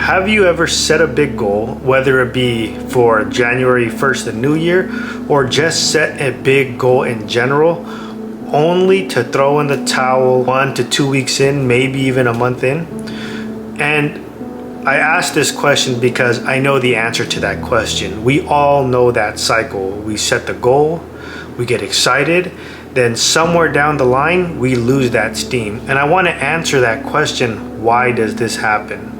have you ever set a big goal, whether it be for January 1st, the new year, or just set a big goal in general, only to throw in the towel 1 to 2 weeks in, maybe even a month in? And I ask this question because I know the answer to that question. We all know that cycle. We set the goal, we get excited, then somewhere down the line, we lose that steam. And I want to answer that question, why does this happen?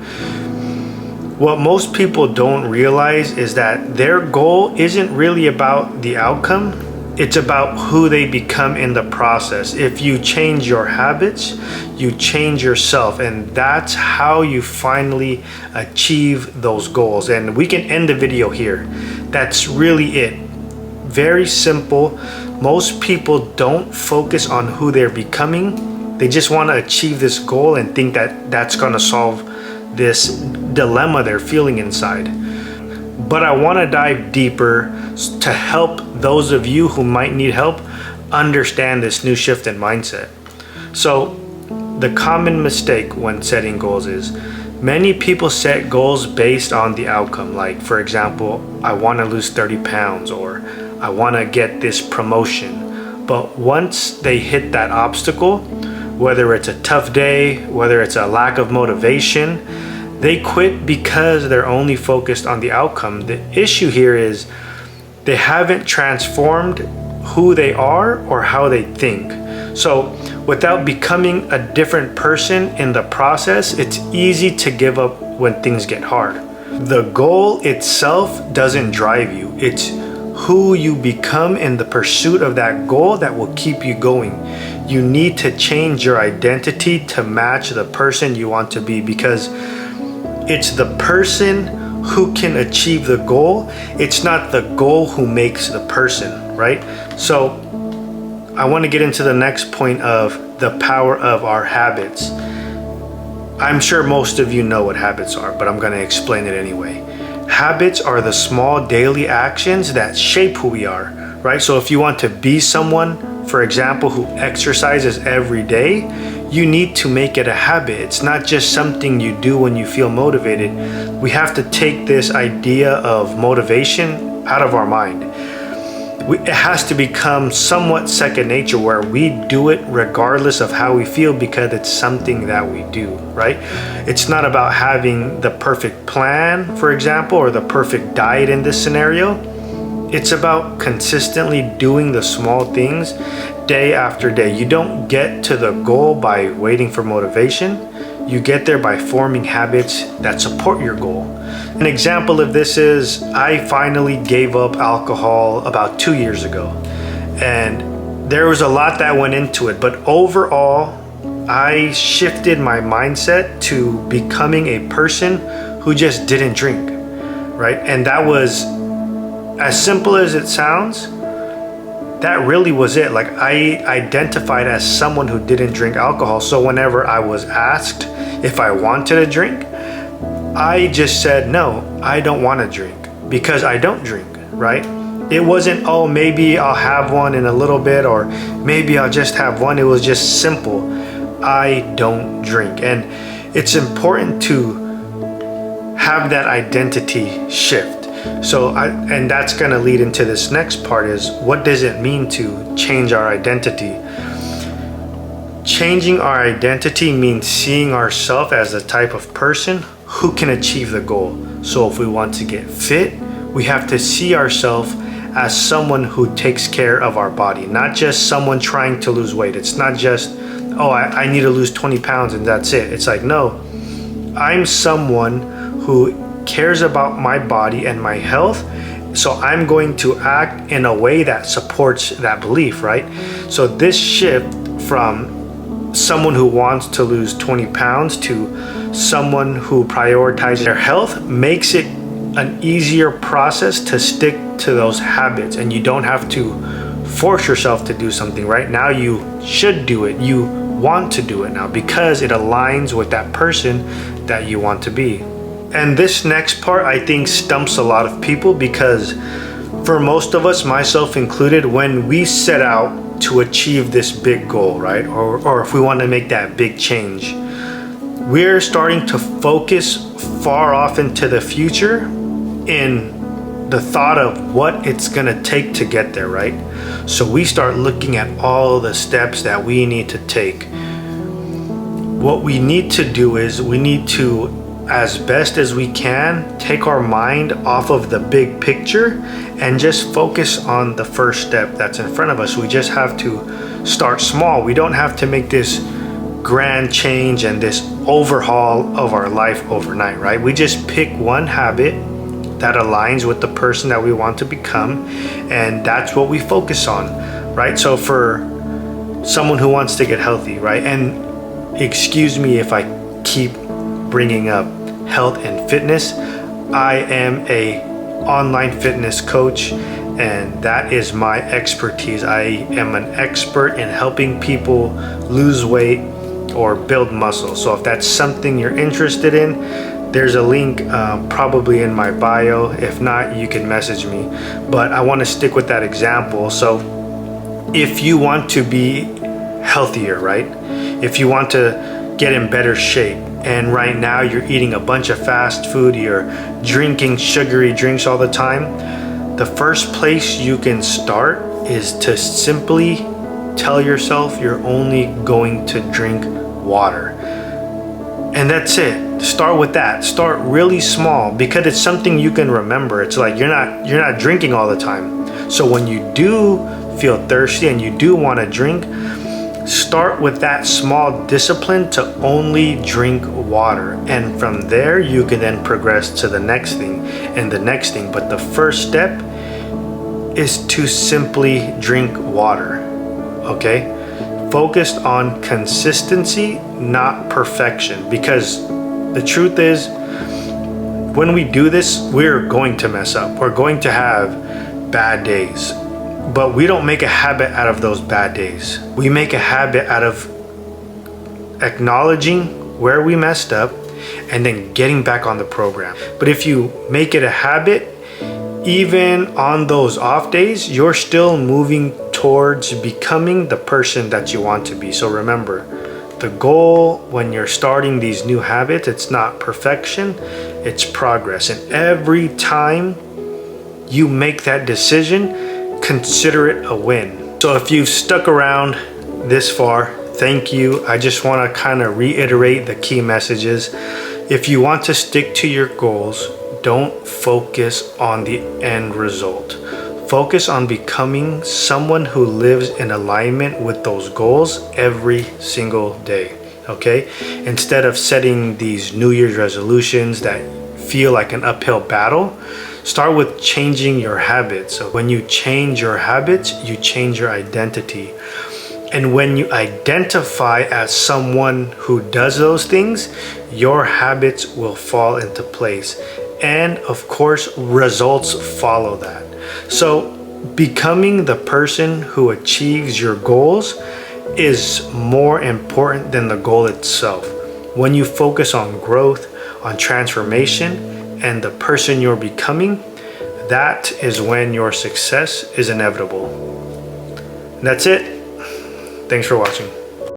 What most people don't realize is that their goal isn't really about the outcome. It's about who they become in the process. If you change your habits, you change yourself, and that's how you finally achieve those goals. And we can end the video here. That's really it. Very simple. Most people don't focus on who they're becoming. They just want to achieve this goal and think that that's going to solve this dilemma they're feeling inside. But I want to dive deeper to help those of you who might need help understand this new shift in mindset. So the common mistake when setting goals is many people set goals based on the outcome. Like, for example, I want to lose 30 pounds or I want to get this promotion. But once they hit that obstacle, whether it's a tough day, whether it's a lack of motivation, they quit because they're only focused on the outcome. The issue here is they haven't transformed who they are or how they think. So without becoming a different person in the process, it's easy to give up when things get hard. The goal itself doesn't drive you. It's who you become in the pursuit of that goal that will keep you going. You need to change your identity to match the person you want to be, because it's the person who can achieve the goal. It's not the goal who makes the person, right? So I want to get into the next point of the power of our habits. I'm sure most of you know what habits are, but I'm going to explain it anyway. Habits are the small daily actions that shape who we are, right? So if you want to be someone, for example, who exercises every day, you need to make it a habit. It's not just something you do when you feel motivated. We have to take this idea of motivation out of our mind. It has to become somewhat second nature, where we do it regardless of how we feel because it's something that we do, right? It's not about having the perfect plan, for example, or the perfect diet in this scenario. It's about consistently doing the small things day after day. You don't get to the goal by waiting for motivation. You get there by forming habits that support your goal. An example of this is I finally gave up alcohol about 2 years ago. And there was a lot that went into it, but overall, I shifted my mindset to becoming a person who just didn't drink, right? And that was, as simple as it sounds, that really was it. Like, I identified as someone who didn't drink alcohol. So whenever I was asked if I wanted a drink, I just said, no, I don't want to drink, because I don't drink, right? It wasn't, oh, maybe I'll have one in a little bit, or maybe I'll just have one. It was just simple. I don't drink. And it's important to have that identity shift. And that's going to lead into this next part, is what does it mean to change our identity? Changing our identity means seeing ourselves as the type of person who can achieve the goal. So if we want to get fit, we have to see ourselves as someone who takes care of our body, not just someone trying to lose weight. It's not just, oh, I need to lose 20 pounds and that's it. It's like, no, I'm someone who cares about my body and my health, so I'm going to act in a way that supports that belief, right? So this shift from someone who wants to lose 20 pounds to someone who prioritizes their health makes it an easier process to stick to those habits, and you don't have to force yourself to do something. Right now you should do it. You want to do it now because it aligns with that person that you want to be. And this next part, I think, stumps a lot of people, because for most of us, myself included, when we set out to achieve this big goal, right? Or if we want to make that big change, we're starting to focus far off into the future in the thought of what it's gonna take to get there, right? So we start looking at all the steps that we need to take. What we need to do is we need to, as best as we can, take our mind off of the big picture and just focus on the first step that's in front of us. We just have to start small. We don't have to make this grand change and this overhaul of our life overnight, right? We just pick one habit that aligns with the person that we want to become, and that's what we focus on, right? So for someone who wants to get healthy, right? And excuse me if I keep bringing up health and fitness. I am a online fitness coach, and that is my expertise. I am an expert in helping people lose weight or build muscle. So if that's something you're interested in, there's a link probably in my bio. If not, you can message me. But I want to stick with that example. So if you want to be healthier, right? If you want to get in better shape, and right now you're eating a bunch of fast food, you're drinking sugary drinks all the time, the first place you can start is to simply tell yourself you're only going to drink water. And that's it. Start with that. Start really small, because it's something you can remember. It's like you're not drinking all the time. So when you do feel thirsty and you do want to drink, start with that small discipline to only drink water. And from there you can then progress to the next thing and the next thing. But the first step is to simply drink water. Okay? Focused on consistency, not perfection, because the truth is, when we do this, we're going to mess up. We're going to have bad days, but we don't make a habit out of those bad days. We make a habit out of acknowledging where we messed up and then getting back on the program. But if you make it a habit, even on those off days, you're still moving towards becoming the person that you want to be. So remember, the goal when you're starting these new habits, it's not perfection, it's progress. And every time you make that decision, consider it a win. So if you've stuck around this far, thank you. I just want to kind of reiterate the key messages. If you want to stick to your goals, don't focus on the end result. Focus on becoming someone who lives in alignment with those goals every single day, okay? Instead of setting these New Year's resolutions that feel like an uphill battle, start with changing your habits. So when you change your habits, you change your identity. And when you identify as someone who does those things, your habits will fall into place. And of course, results follow that. So becoming the person who achieves your goals is more important than the goal itself. When you focus on growth, on transformation, and the person you're becoming, that is when your success is inevitable. And that's it. Thanks for watching.